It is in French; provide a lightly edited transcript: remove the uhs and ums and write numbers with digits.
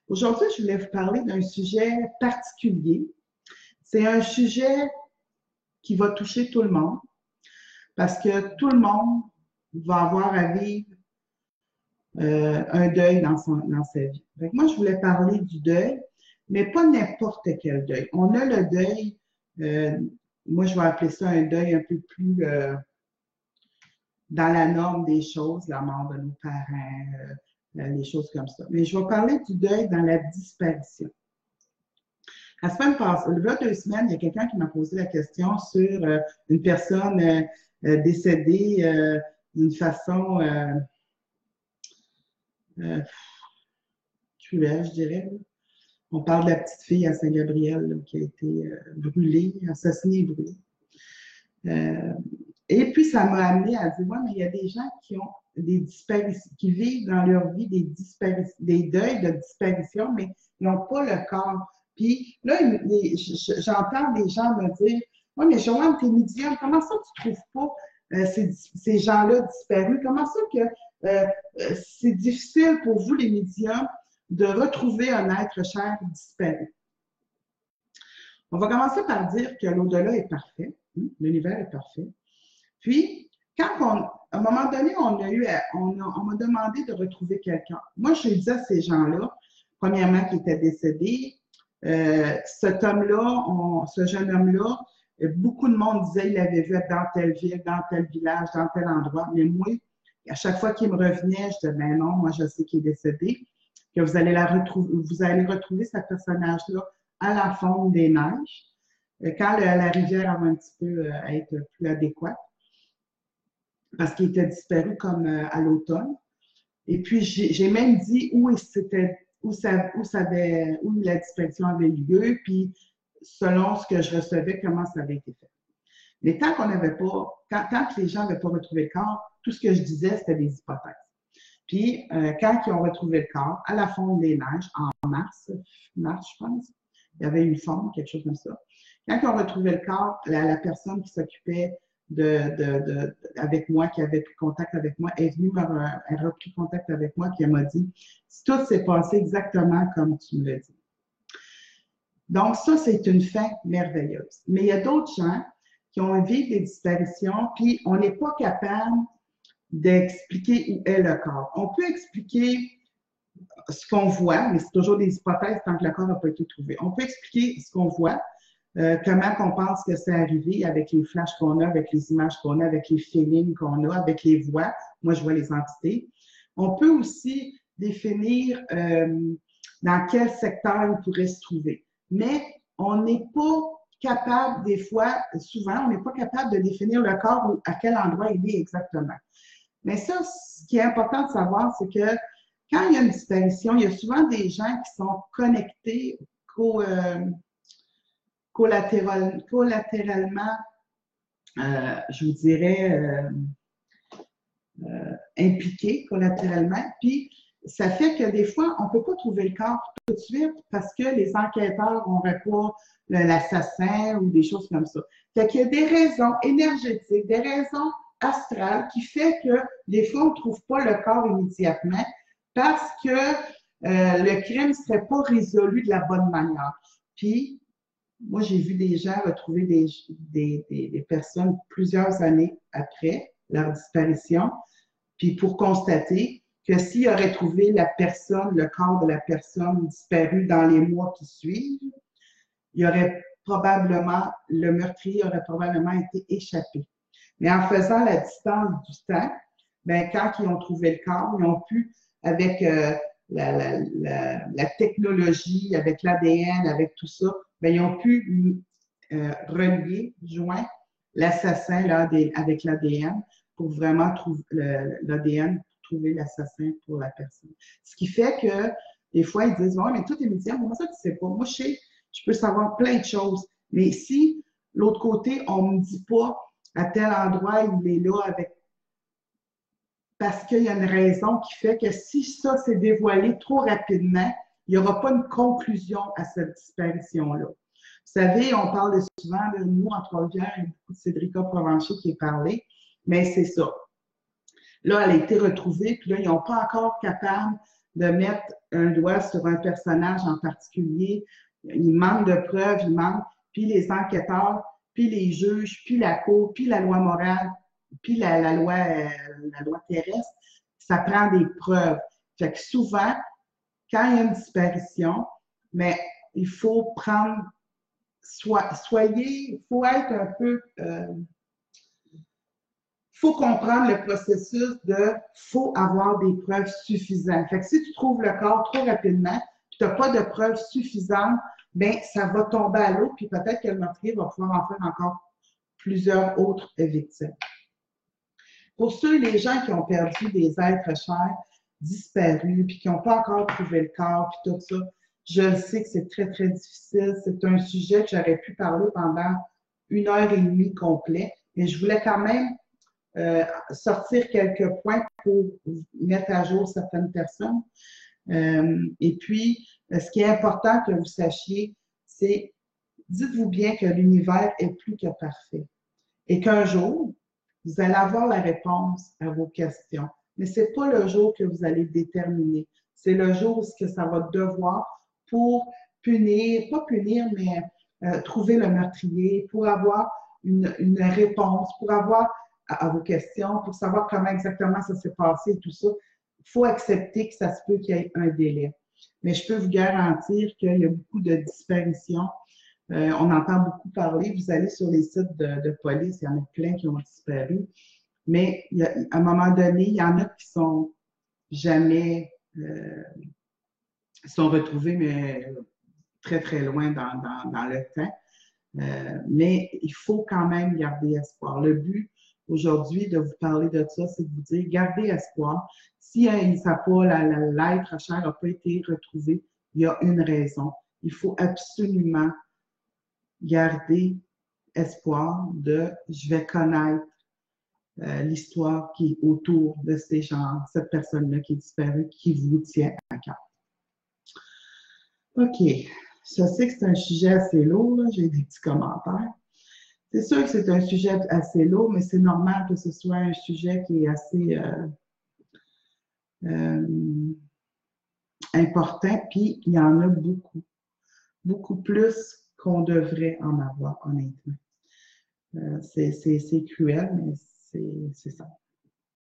Aujourd'hui, je voulais vous parler d'un sujet particulier. C'est un sujet qui va toucher tout le monde parce que tout le monde va avoir à vivre un deuil dans sa vie. Fait que moi, je voulais parler du deuil, mais pas n'importe quel deuil. On a le deuil, euh, moi, je vais appeler ça un deuil un peu plus dans la norme des choses, la mort de nos parents, les choses comme ça. Mais je vais parler du deuil dans la disparition. La semaine passée, il y a 2 semaines, il y a quelqu'un qui m'a posé la question sur une personne décédée d'une façon cruelle, je dirais. On parle de la petite fille à Saint-Gabriel qui a été brûlée, assassinée et brûlée. Et puis, ça m'a amené à dire, ouais, mais il y a des gens qui ont des disparitions, qui vivent dans leur vie des deuils de disparition, mais ils n'ont pas le corps. Puis là, j'entends des gens me dire, ouais, mais Joanne, t'es médium, comment ça tu ne trouves pas ces gens-là disparus? Comment ça que c'est difficile pour vous, les médiums, de retrouver un être cher disparu? On va commencer par dire que l'au-delà est parfait, l'univers est parfait. Puis, à un moment donné, on m'a demandé de retrouver quelqu'un. Moi, je disais à ces gens-là, premièrement, qui étaient décédés, cet homme-là, ce jeune homme-là, beaucoup de monde disait qu'il l'avait vu dans telle ville, dans tel village, dans tel endroit. Mais moi, à chaque fois qu'il me revenait, je disais, ben non, moi, je sais qu'il est décédé, que vous allez retrouver ce personnage-là à la fonte des neiges, quand la rivière va un petit peu être plus adéquate, parce qu'il était disparu comme à l'automne. Et puis, j'ai même dit où la disparition avait lieu, puis selon ce que je recevais, comment ça avait été fait. Mais tant que les gens n'avaient pas retrouvé le corps, tout ce que je disais, c'était des hypothèses. Puis, quand ils ont retrouvé le corps, à la fonte des neiges, en mars, je pense, il y avait une fonte, quelque chose comme ça. Quand ils ont retrouvé le corps, la personne qui s'occupait avec moi, qui avait pris contact avec moi, est venue, elle a repris contact avec moi, puis elle m'a dit, tout s'est passé exactement comme tu me l'as dit. Donc, ça, c'est une fin merveilleuse. Mais il y a d'autres gens qui ont vécu des disparitions, puis on n'est pas capable d'expliquer où est le corps. On peut expliquer ce qu'on voit, mais c'est toujours des hypothèses tant que le corps n'a pas été trouvé. On peut expliquer ce qu'on voit, comment on pense que c'est arrivé avec les flashs qu'on a, avec les images qu'on a, avec les feelings qu'on a, avec les voix. Moi, je vois les entités. On peut aussi définir dans quel secteur il pourrait se trouver. Mais on n'est pas capable, des fois, souvent, on n'est pas capable de définir le corps ou à quel endroit il est exactement. Mais ça, ce qui est important de savoir, c'est que quand il y a une disparition, il y a souvent des gens qui sont connectés collatéralement, je vous dirais, impliqués collatéralement. Puis, ça fait que des fois, on ne peut pas trouver le corps tout de suite parce que les enquêteurs n'auraient pas l'assassin ou des choses comme ça. Fait qu'il y a des raisons énergétiques, des raisons astrales qui fait que des fois, on ne trouve pas le corps immédiatement parce que le crime ne serait pas résolu de la bonne manière. Puis, moi, j'ai vu des gens retrouver des personnes plusieurs années après leur disparition, puis pour constater que s'il aurait trouvé le corps de la personne disparue dans les mois qui suivent, le meurtrier aurait probablement été échappé. Mais en faisant la distance du temps, ben, quand ils ont trouvé le corps, ils ont pu, avec la technologie, avec l'ADN, avec tout ça, ben, ils ont pu joindre l'assassin avec l'ADN pour vraiment trouver l'ADN pour trouver l'assassin pour la personne. Ce qui fait que des fois, ils disent, ouais, mais tout est médium, comment ça tu sais pas? Moi, je peux savoir plein de choses. Mais si, l'autre côté, on ne me dit pas à tel endroit, il est là parce qu'il y a une raison qui fait que si ça s'est dévoilé trop rapidement, il n'y aura pas une conclusion à cette disparition-là. Vous savez, on parle souvent de nous en Trois-Rivières, il y a beaucoup de Cédrica Provencher qui est parlé, mais c'est ça. Là, elle a été retrouvée, puis là, ils n'ont pas encore capable de mettre un doigt sur un personnage en particulier. Il manque de preuves, il manque, puis les enquêteurs, puis les juges, puis la cour, puis la loi morale, puis la loi terrestre, ça prend des preuves. Fait que souvent, quand il y a une disparition, mais il faut prendre, il faut être un peu, faut comprendre le processus faut avoir des preuves suffisantes. Fait que si tu trouves le corps trop rapidement, puis tu n'as pas de preuves suffisantes, bien, ça va tomber à l'eau, puis peut-être que le meurtrier va pouvoir en faire encore plusieurs autres victimes. Pour ceux, les gens qui ont perdu des êtres chers, disparus, puis qui n'ont pas encore trouvé le corps, puis tout ça, je sais que c'est très, très difficile. C'est un sujet que j'aurais pu parler pendant 1 heure et demie complet, mais je voulais quand même sortir quelques points pour mettre à jour certaines personnes. Et puis, ce qui est important que vous sachiez, c'est, dites-vous bien que l'univers est plus que parfait et qu'un jour, vous allez avoir la réponse à vos questions. Mais ce n'est pas le jour que vous allez déterminer. C'est le jour où que ça va devoir pour punir, pas punir, mais trouver le meurtrier, pour avoir une réponse, pour avoir à vos questions, pour savoir comment exactement ça s'est passé et tout ça. Il faut accepter que ça se peut qu'il y ait un délai. Mais je peux vous garantir qu'il y a beaucoup de disparitions. On entend beaucoup parler. Vous allez sur les sites de police, il y en a plein qui ont disparu. Mais à un moment donné, il y en a qui sont jamais sont retrouvés, mais très, très loin dans le temps. Mais il faut quand même garder espoir. Le but aujourd'hui de vous parler de ça, c'est de vous dire, gardez espoir. Si l'être cher n'a pas été retrouvé, il y a une raison. Il faut absolument garder espoir je vais connaître l'histoire qui est autour de ces gens, cette personne-là qui est disparue, qui vous tient à cœur. OK. Je sais que c'est un sujet assez lourd, là. J'ai des petits commentaires. C'est sûr que c'est un sujet assez lourd, mais c'est normal que ce soit un sujet qui est assez important, puis il y en a beaucoup. Beaucoup plus qu'on devrait en avoir, honnêtement. C'est cruel, mais c'est ça.